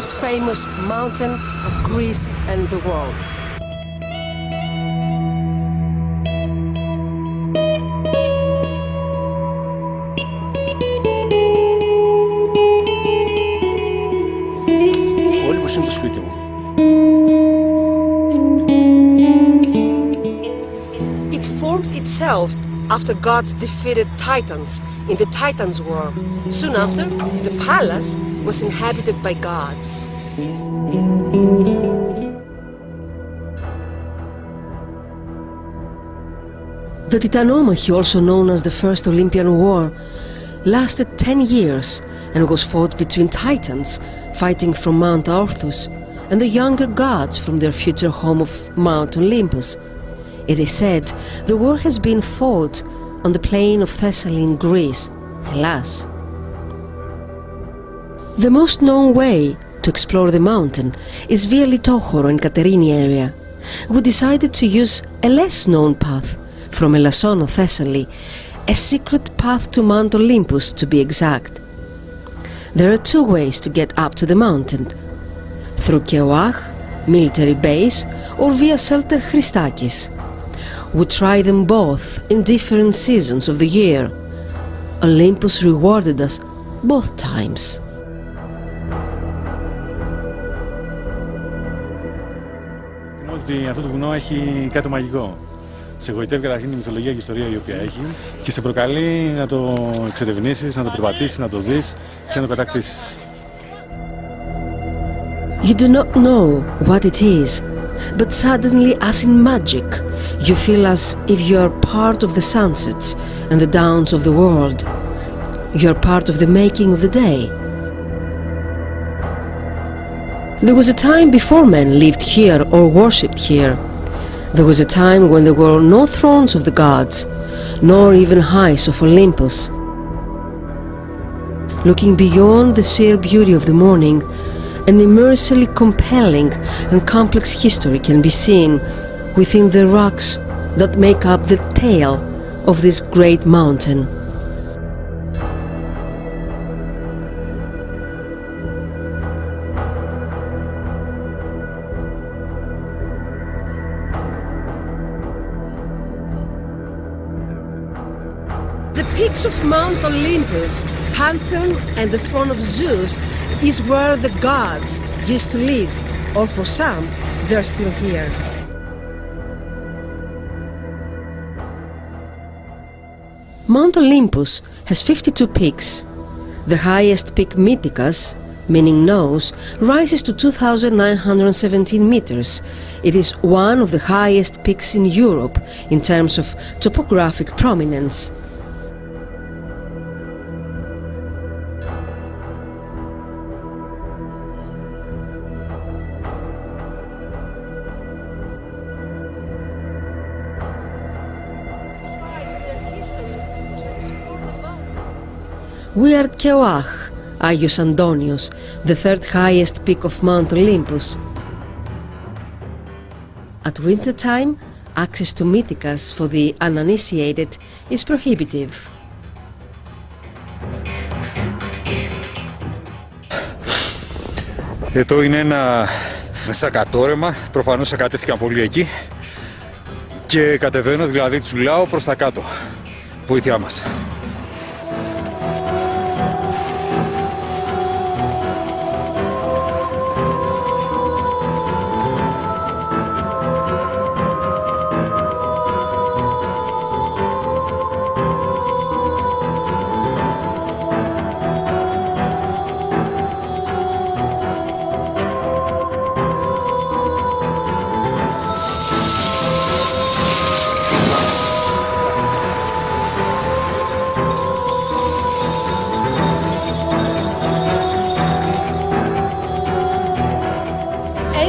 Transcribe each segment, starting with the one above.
most famous mountain of Greece and the world. Ο Όλυμπος είναι το σπίτι μου. It formed itself after gods defeated Titans in the Titans' War. Soon after, the palace was inhabited by gods. The Titanomachy, also known as the First Olympian War, lasted 10 years and was fought between Titans fighting from Mt Olympus and the younger gods from their future home of Mt Olympus. It is said the war has been fought on the plain of Thessaly in Greece, Hellas. The most known way to explore the mountain is via Litochoro and Katerini area. We decided to use a less known path from ELASSONA, Thessaly, a secret path to Mt Olympus to be exact. There are two ways to get up to the mountain: through Keoach, military base, or via shelter Christakis. We tried them both in different seasons of the year. Olympus rewarded us both times. Θυμάμαι ότι αυτό το βουνό έχει κάτι μαγικό. Σε εγωιτεύει καταρχήν η μυθολογία και η ιστορία η οποία έχει και σε προκαλεί να το εξερευνήσεις, να το περπατήσεις, να το δεις και να το κατακτήσεις. You do not know what it is, but suddenly, as in magic, you feel as if you are part of the sunsets and the dawns of the world. You are part of the making of the day. There was a time before men lived here or worshipped here. There was a time when there were no thrones of the gods, nor even heights of Olympus. Looking beyond the sheer beauty of the morning, an immersively compelling and complex history can be seen within the rocks that make up the tail of this great mountain. The peaks of Mt Olympus, Pantheon and the throne of Zeus is where the gods used to live, or for some, they're still here. Mt Olympus has 52 peaks. The highest peak, Mythikas, meaning nose, rises to 2,917 meters. It is one of the highest peaks in Europe in terms of topographic prominence. We are at Keoach, Agios Antonios, the third highest peak of Mt Olympus. At winter time, access to Mythikas for the uninitiated is prohibitive. Εδώ είναι ένα σακατόρεμα, προφανώς σακατεύτηκαν πολύ εκεί και κατεβαίνω, δηλαδή τσουλάω προς τα κάτω. Βοήθειά μας.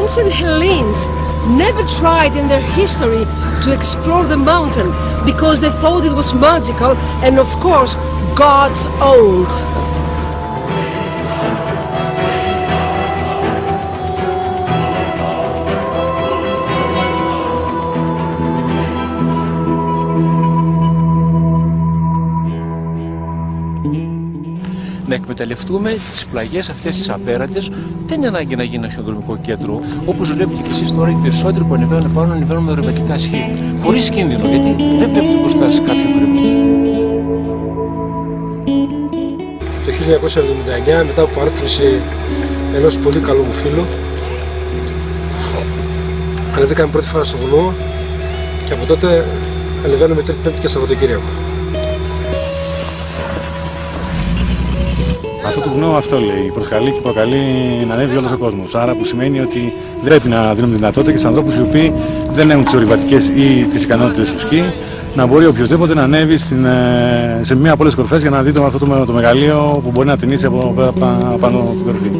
Ancient Hellenes never tried in their history to explore the mountain because they thought it was magical and, of course, gods owned. να εκμεταλλευτούμε τις πλαγιές αυτές τις απέραντες. Δεν είναι ανάγκη να γίνει ένα χιονοδρομικό κέντρο, όπως βλέπετε και εσείς τώρα, οι περισσότεροι που ανεβαίνουν πάνω ανεβαίνουν με ρευματικά σχή, χωρίς κίνδυνο, γιατί δεν βλέπετε μπροστά σας κάποιο κρύο. Το 1979, μετά από παράτηση ενός πολύ καλού μου φίλου, ανεβήκαμε πρώτη φορά στο βουνό και από τότε ανεβαίνουμε Τρίτη, Πέμπτη και Σαββατοκύριακο. Αυτό το βουνό αυτό λέει, προσκαλεί και προκαλεί να ανέβει όλος ο κόσμος. Άρα που σημαίνει ότι δεν πρέπει να δίνουμε δυνατότητα και στους ανθρώπους οι οποίοι δεν έχουν τις ορειβατικές ή τις ικανότητες του σκι, να μπορεί οποιοδήποτε να ανέβει σε μία από όλες τις κορφές για να δει αυτό το μεγαλείο που μπορεί να τεινήσει από πάνω από την κορφή.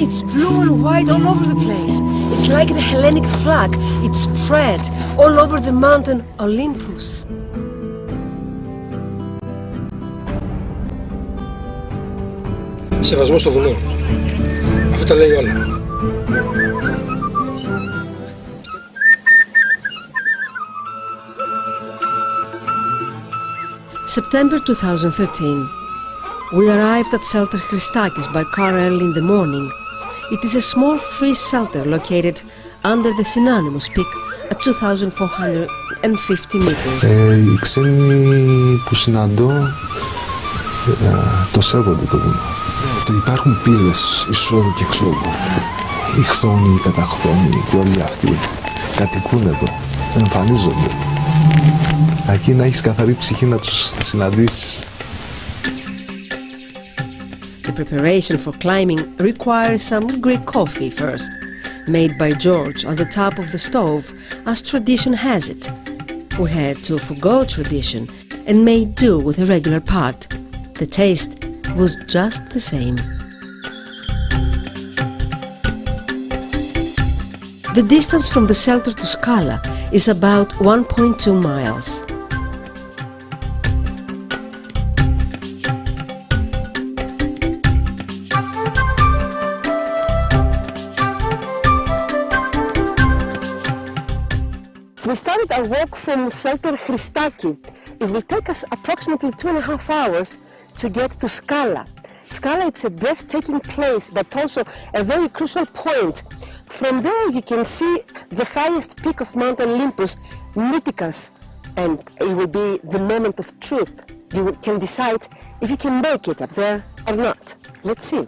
It's blue and white all over the place. It's like the Hellenic flag. It's spread all over the mountain Olympus. Σεβασμό στο βουνό. Αυτό τα λέει όλα. September 2013. We arrived at shelter Christakis by car early in the morning. It is a small free shelter located under the synonymous peak at 2,450 meters. Οι ξένοι που συναντώ το σέβονται το βουνό. Υπάρχουν πύλες εισόδου και εξόδου. Οι χθόνοι, οι καταχθόνοι και όλοι αυτοί κατοικούν εδώ, εμφανίζονται. Αρκεί να έχεις καθαρή ψυχή να τους συναντήσεις. The preparation for climbing requires some Greek coffee first, made by George on the top of the stove, as tradition has it. We had to forgo tradition and made do with a regular pot. The taste was just the same. The distance from the shelter to Skala is about 1.2 miles. We started our walk from shelter Christaki. It will take us approximately 2.5 hours to get to Skala. Skala, it's a breathtaking place, but also a very crucial point. From there you can see the highest peak of Mt Olympus, Mytikas, and it will be the moment of truth. You can decide if you can make it up there or not. Let's see.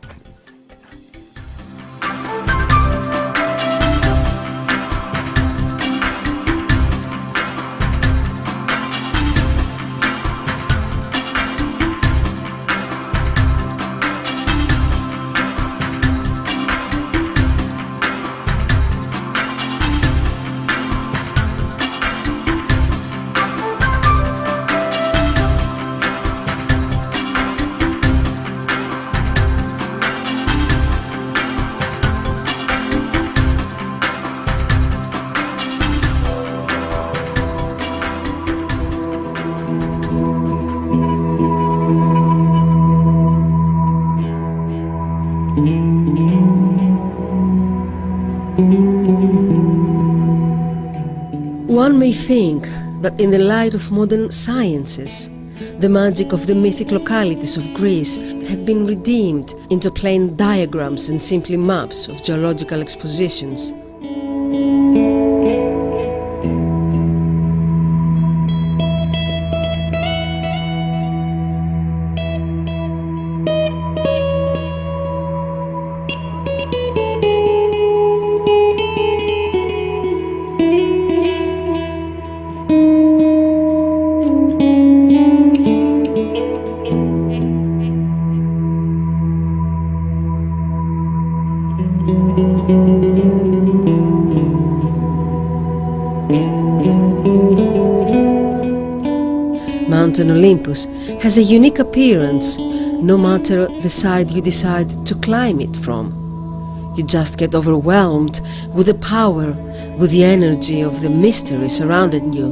One may think that in the light of modern sciences, the magic of the mythic localities of Greece have been redeemed into plain diagrams and simply maps of geological expositions. Mountain Olympus has a unique appearance no matter the side you decide to climb it from. You just get overwhelmed with the power, with the energy of the mystery surrounding you.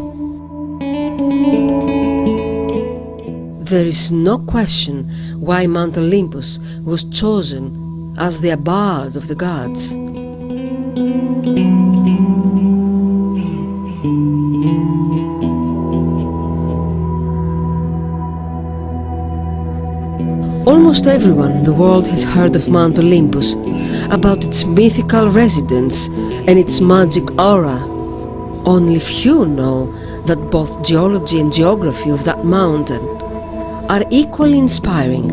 There is no question why Mount Olympus was chosen as the abode of the gods. Almost everyone in the world has heard of Mount Olympus, about its mythical residence and its magic aura. Only few know that both geology and geography of that mountain are equally inspiring.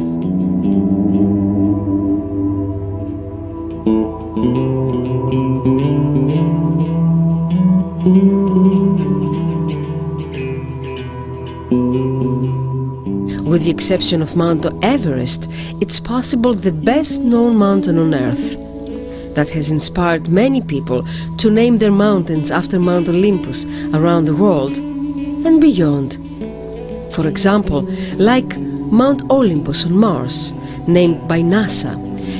With the exception of Mount Everest, it's possible the best known mountain on Earth that has inspired many people to name their mountains after Mount Olympus around the world and beyond. For example, like Mt Olympus on Mars, named by NASA.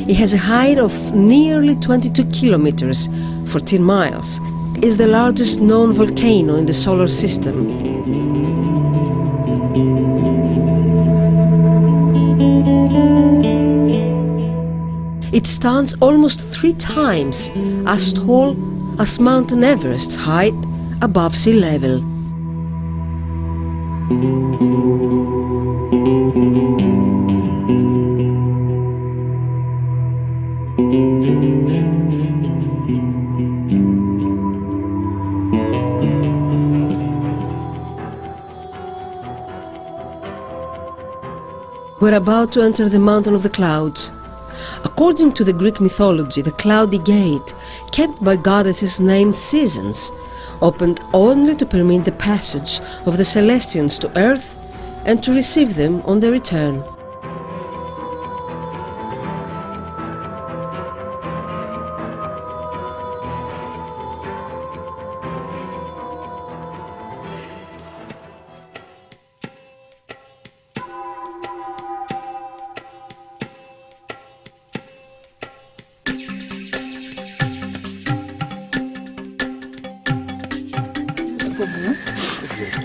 It has a height of nearly 22 kilometers, 14 miles, is the largest known volcano in the solar system. It stands almost 3 times as tall as Mount Everest's height above sea level. We're about to enter the Mountain of the Clouds. According to the Greek mythology, the cloudy gate, kept by goddesses named Seasons, opened only to permit the passage of the Celestians to Earth and to receive them on their return.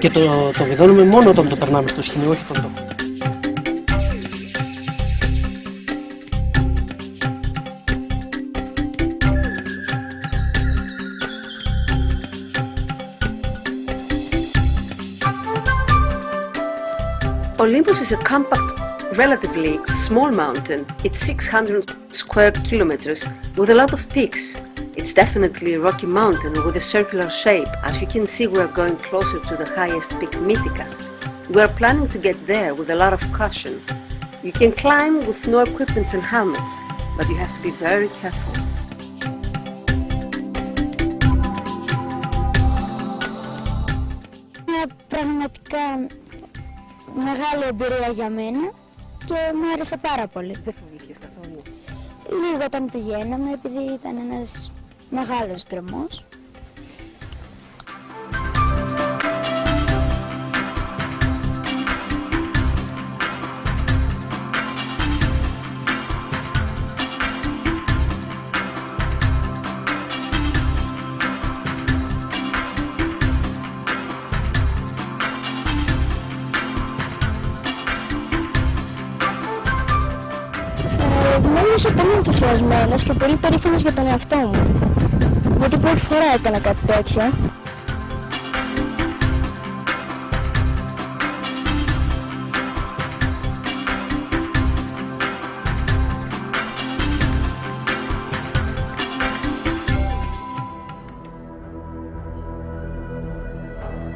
Και το βιδώνουμε μόνο όταν το περνάμε στο σχοινί, όχι όταν το έχουμε. Olympus is a compact, relatively small mountain. It's 600 square kilometers with a lot of peaks. It's definitely a rocky mountain with a circular shape. As you can see, we are going closer to the highest peak, Mythikas. We are planning to get there with a lot of caution. You can climb with no equipment and helmets, but you have to be very careful. Είναι πραγματικά μεγάλη εμπειρία για μένα και μου άρεσε πάρα πολύ. Δεν φοβήθηκες καθόλου? Λίγο όταν πηγαίναμε, επειδή ήταν ένας μεγάλος γκρεμός. Νόμιζα πολύ ενθουσιασμένος και πολύ περήφανος για τον εαυτό μου. Γιατί πρώτη φορά έκανα κάτι τέτοιο.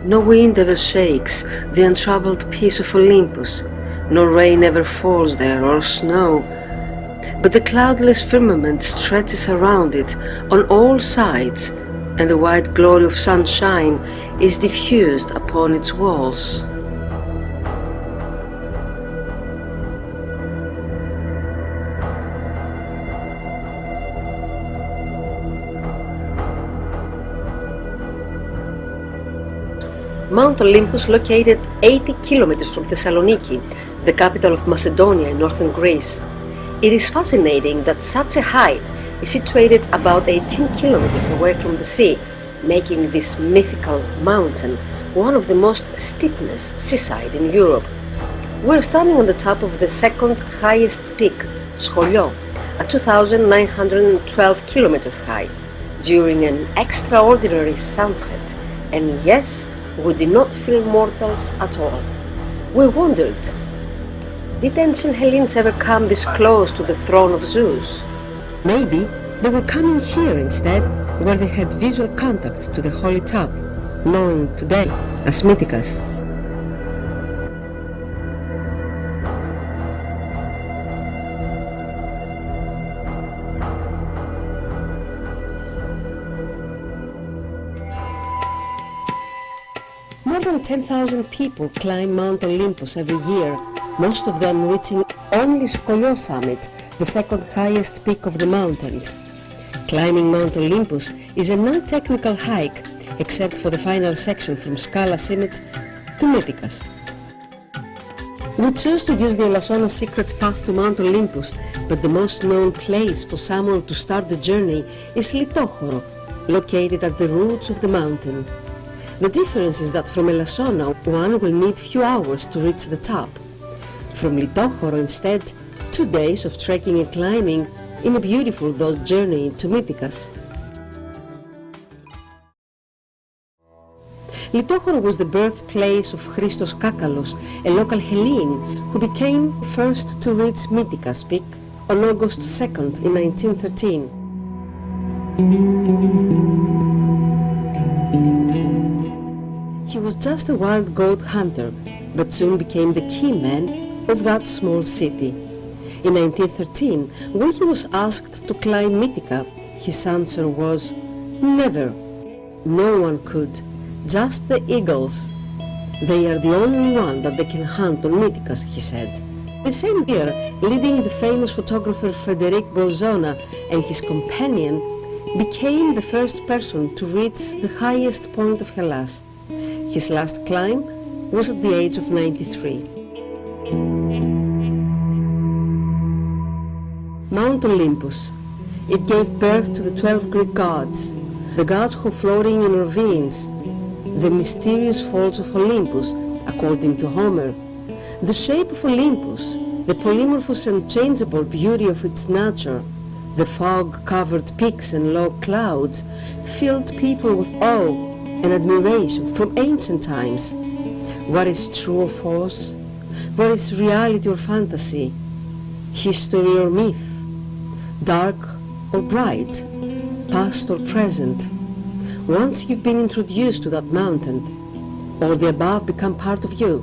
No wind ever shakes the untroubled peace of Olympus, no rain ever falls there or snow, but the cloudless firmament stretches around it on all sides, and the white glory of sunshine is diffused upon its walls. Mount Olympus, located 80 kilometers from Thessaloniki, the capital of Macedonia in northern Greece. It is fascinating that such a height is situated about 18 kilometers away from the sea, making this mythical mountain one of the most steepest seaside in Europe. We're standing on the top of the second highest peak, Scholio, at 2,912 kilometers high, during an extraordinary sunset, and yes, we did not feel mortals at all. We wondered, did ancient Hellenes ever come this close to the throne of Zeus? Maybe they were coming here instead, where they had visual contact to the holy top, known today as Mythicus. More than 10,000 people climb Mount Olympus every year, most of them reaching only Scholio summit, the second highest peak of the mountain. Climbing Mount Olympus is a non-technical hike, except for the final section from Skala summit to Mythicus. We choose to use the ELASSONA secret path to Mount Olympus, but the most known place for someone to start the journey is Litochoro, located at the roots of the mountain. The difference is that from ELASSONA, one will need few hours to reach the top. From Litochoro instead, 2 days of trekking and climbing in a beautiful though journey to Mythicus. Litochoro was the birthplace of Christos Kakalos, a local Hellene who became first to reach Mythicus peak on August 2nd in 1913. He was just a wild goat hunter, but soon became the key man of that small city. In 1913, when he was asked to climb Mythica, his answer was, "Never. No one could. Just the eagles. They are the only one that they can hunt on Mythicus," he said. The same year, leading the famous photographer Frederic Bolzona and his companion, became the first person to reach the highest point of Hellas. His last climb was at the age of 93. Mount Olympus. It gave birth to the 12 Greek gods, the gods who floating in ravines, the mysterious falls of Olympus, according to Homer, the shape of Olympus, the polymorphous and changeable beauty of its nature, the fog-covered peaks and low clouds, filled people with awe and admiration from ancient times. What is true or false? What is reality or fantasy? History or myth? Dark or bright? Past or present? Once you've been introduced to that mountain, all the above become part of you.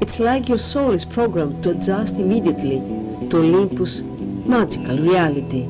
It's like your soul is programmed to adjust immediately to Olympus' magical reality.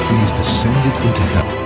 He is descended into hell.